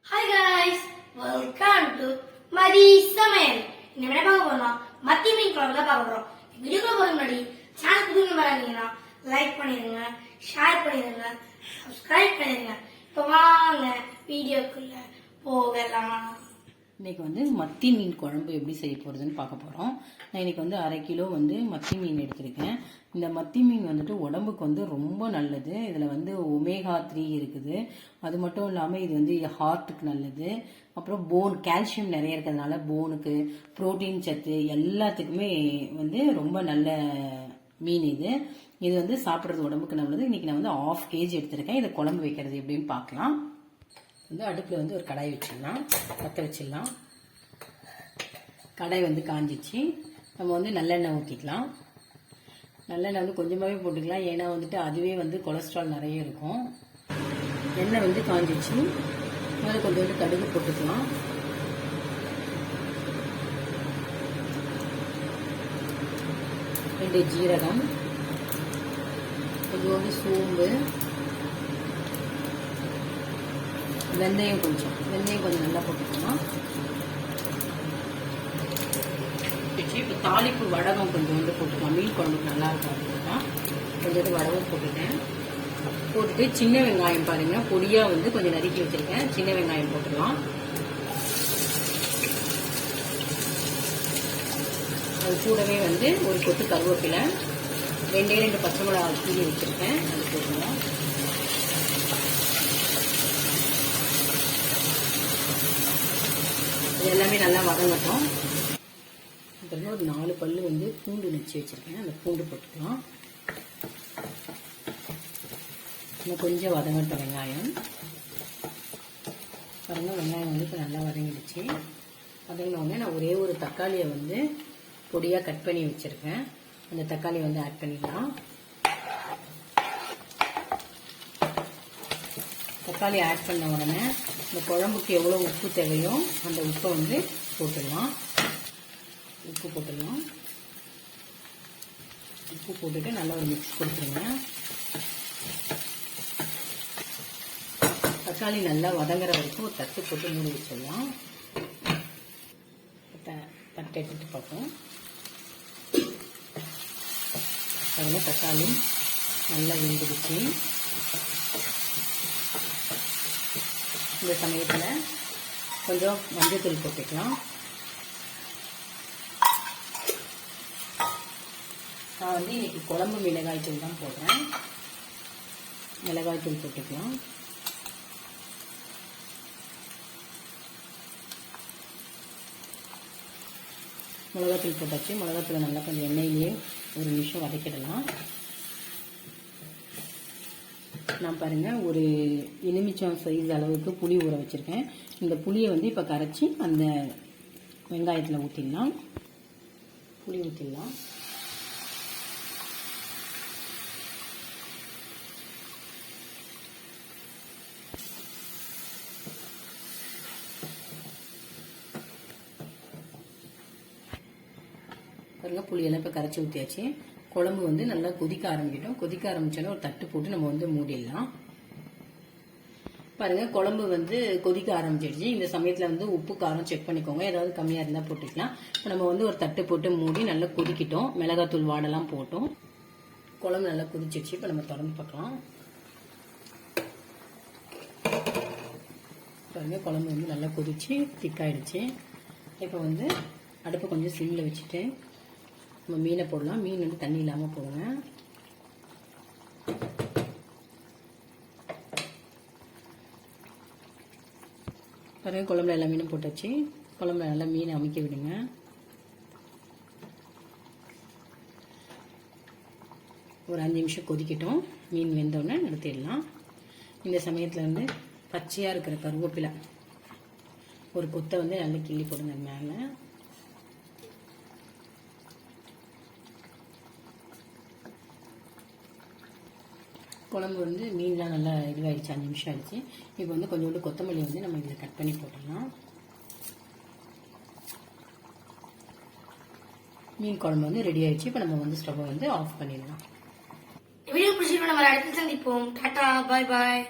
Hi guys, welcome to மதி சமையல். இந்த விட பார்க்க போறோம் மத்தி மீன் குழம்பு தான் பார்க்க போறோம். வீடியோக்குள்ள போற முன்னாடி சேனல் புதுமை வராங்கன்னா லைக் பண்ணிடுங்க, ஷேர் பண்ணிடுங்க, சப்ஸ்கிரைப் பண்ணிடுங்க. இப்போ வாங்க வீடியோக்குள்ள போகலாம். இன்றைக்கி வந்து மத்தி மீன் குழம்பு எப்படி செய்ய போகிறதுன்னு பார்க்க போகிறோம். நான் இன்றைக்கி வந்து 1/2 கிலோ வந்து மத்தி மீன் எடுத்திருக்கேன். இந்த மத்தி மீன் வந்துட்டு உடம்புக்கு வந்து ரொம்ப நல்லது. இதில் வந்து ஒமேகா 3 இருக்குது. அது மட்டும் இல்லாமல் இது வந்து ஹார்ட்டுக்கு நல்லது. அப்புறம் கால்சியம் நிறைய இருக்கிறதுனால போனுக்கு, புரோட்டீன் சத்து எல்லாத்துக்குமே வந்து ரொம்ப நல்ல மீன் இது. இது வந்து சாப்பிட்றது உடம்புக்கு நல்லது. இன்றைக்கி நான் வந்து 1/2 kg எடுத்திருக்கேன். இதை குழம்பு வைக்கிறது எப்படின்னு பார்க்கலாம். வந்து அடுப்பில் வந்து ஒரு கடாய் வச்சிடலாம், பற்ற வச்சிடலாம். கடாய் வந்து காஞ்சிச்சு. நம்ம வந்து நல்லெண்ணெய் ஊற்றிக்கலாம். நல்லெண்ணெய் வந்து கொஞ்சமாகவே போட்டுக்கலாம், ஏன்னா வந்துட்டு அதுவே வந்து கொலஸ்ட்ரால் நிறைய இருக்கும். எண்ணெய் வந்து காஞ்சிச்சு. அதில் கொஞ்சோண்டு கடுகு போட்டுக்கலாம். ரெண்டு ஜீரகம், கொஞ்சோண்டு சோம்பு, வெந்தயம் கொஞ்சம் நல்லா போட்டுக்கலாம். இப்போ தாளிப்பு வடகம் கொஞ்சோண்டு போட்டுக்கலாம். மீன் குழம்புக்கு நல்லா இருக்கும். அப்படின்னா கொஞ்சோண்டு வடகம் போட்டுட்டு சின்ன வெங்காயம் பாருங்க பொடியா வந்து கொஞ்சம் நறுக்கி வச்சிருக்கேன். சின்ன வெங்காயம் போட்டுக்கலாம். அது கூடவே வந்து ஒரு கொத்து கருவேப்பிலை, 2 பச்சை மிளகாய் கீழே வச்சிருக்கேன், அது போட்டுக்கலாம். எல்லாமே நல்லா வதங்கட்டும். அப்புறம் ஒரு 4 பல்லு வந்து பூண்டு நச்சு வச்சிருக்கேன், அந்த பூண்டு போட்டுக்கலாம். இன்னும் கொஞ்சம் வதங்கட்டும் வெங்காயம். பாருங்க வெங்காயம் வந்து இப்போ நல்லா வதங்கிடுச்சு. வதங்கினோடனே நான் ஒரே ஒரு தக்காளியை வந்து பொடியாக கட் பண்ணி வச்சிருக்கேன். அந்த தக்காளியை வந்து ஆட் பண்ணிடலாம். தக்காளி ஆட் பண்ண உடனே இந்த குழம்புக்கு எவ்வளோ உப்பு தேவையோ அந்த உப்பை வந்து போட்டுடலாம். உப்பு போட்டுட்டு நல்லா ஒரு மிக்ஸ் கொடுத்துருங்க. தக்காளி நல்லா வதங்குற வரைக்கும் ஒரு தட்டு போட்டு மூடி வச்சிடலாம். தட்டை எடுத்துட்டு பார்ப்போம். பாருங்க தக்காளி நல்லா வெந்துடுச்சு. இந்த சமயத்தில் கொஞ்சம் மஞ்சள் போட்டுக்கலாம். நான் வந்து இன்னைக்கு குழம்பு மிளகாய் தூள் தான் போடுறேன். மிளகாய் தூள் போட்டுக்கலாம். மிளகாத்தூள் போட்டாச்சு. மிளகாத்தூளை நல்லா கொஞ்சம் எண்ணெயிலேயே ஒரு நிமிஷம் வதக்கிடலாம். நான் பாருங்க ஒரு எலுமிச்சம் சைஸ் அளவுக்கு புளி ஊற வச்சிருக்கேன். இந்த புளியை வந்து இப்போ கரைச்சி அந்த வெங்காயத்தில் ஊற்றிடலாம். புளி ஊற்றிடலாம். பாருங்க புளியெல்லாம் இப்போ கரைச்சி ஊற்றியாச்சு. குழம்பு வந்து நல்லா கொதிக்க ஆரம்பிக்கட்டும். கொதிக்க ஆரம்பிச்சோன்னா ஒரு தட்டு போட்டு நம்ம வந்து மூடிடலாம். பாருங்க குழம்பு வந்து கொதிக்க ஆரம்பிச்சிடுச்சு. இந்த சமயத்தில் வந்து உப்பு காரம் செக் பண்ணிக்கோங்க, ஏதாவது கம்மியாக இருந்தால் போட்டுக்கலாம். இப்போ நம்ம வந்து ஒரு தட்டு போட்டு மூடி நல்லா கொதிக்கிட்டோம். மிளகாத்தூள் வாடெல்லாம் போட்டோம். குழம்பு நல்லா கொதிச்சிடுச்சு. இப்போ நம்ம திறந்து பார்க்கலாம். பாருங்க குழம்பு வந்து நல்லா கொதிச்சு திக்காயிடுச்சு. இப்போ வந்து அடுப்பை கொஞ்சம் சிம்மில் வச்சுட்டு நம்ம மீனை போடலாம். மீன் வந்து தண்ணி இல்லாமல் போடுங்க. பாருங்க குழம்புல எல்லா மீனும் போட்டாச்சு. குழம்புல நல்லா மீனை அமைக்க விடுங்க. ஒரு 5 நிமிஷம் கொதிக்கட்டும். மீன் வெந்தோடனே நிறுத்திடலாம். இந்த சமயத்தில் வந்து பச்சையாக இருக்கிற கருவேப்பிலை ஒரு கொத்தை வந்து நல்லா கிள்ளி போடுங்க மேலே. குழம்பு வந்து மீன்லாம் நல்லா இதுவாகிடுச்சு. 5 நிமிஷம் ஆயிடுச்சு. இப்போ வந்து கொஞ்சோண்டு கொத்தமல்லி வந்து நம்ம இதில் கட் பண்ணி போட்டுடலாம். மீன் குழம்பு வந்து ரெடி ஆயிடுச்சு. இப்போ நம்ம வந்து ஸ்டவ்வை வந்து ஆஃப் பண்ணிடலாம். வீடியோ பிடிச்சிருக்கோம். நம்ம அடுத்து சந்திப்போம். டாடா, பாய் பாய்.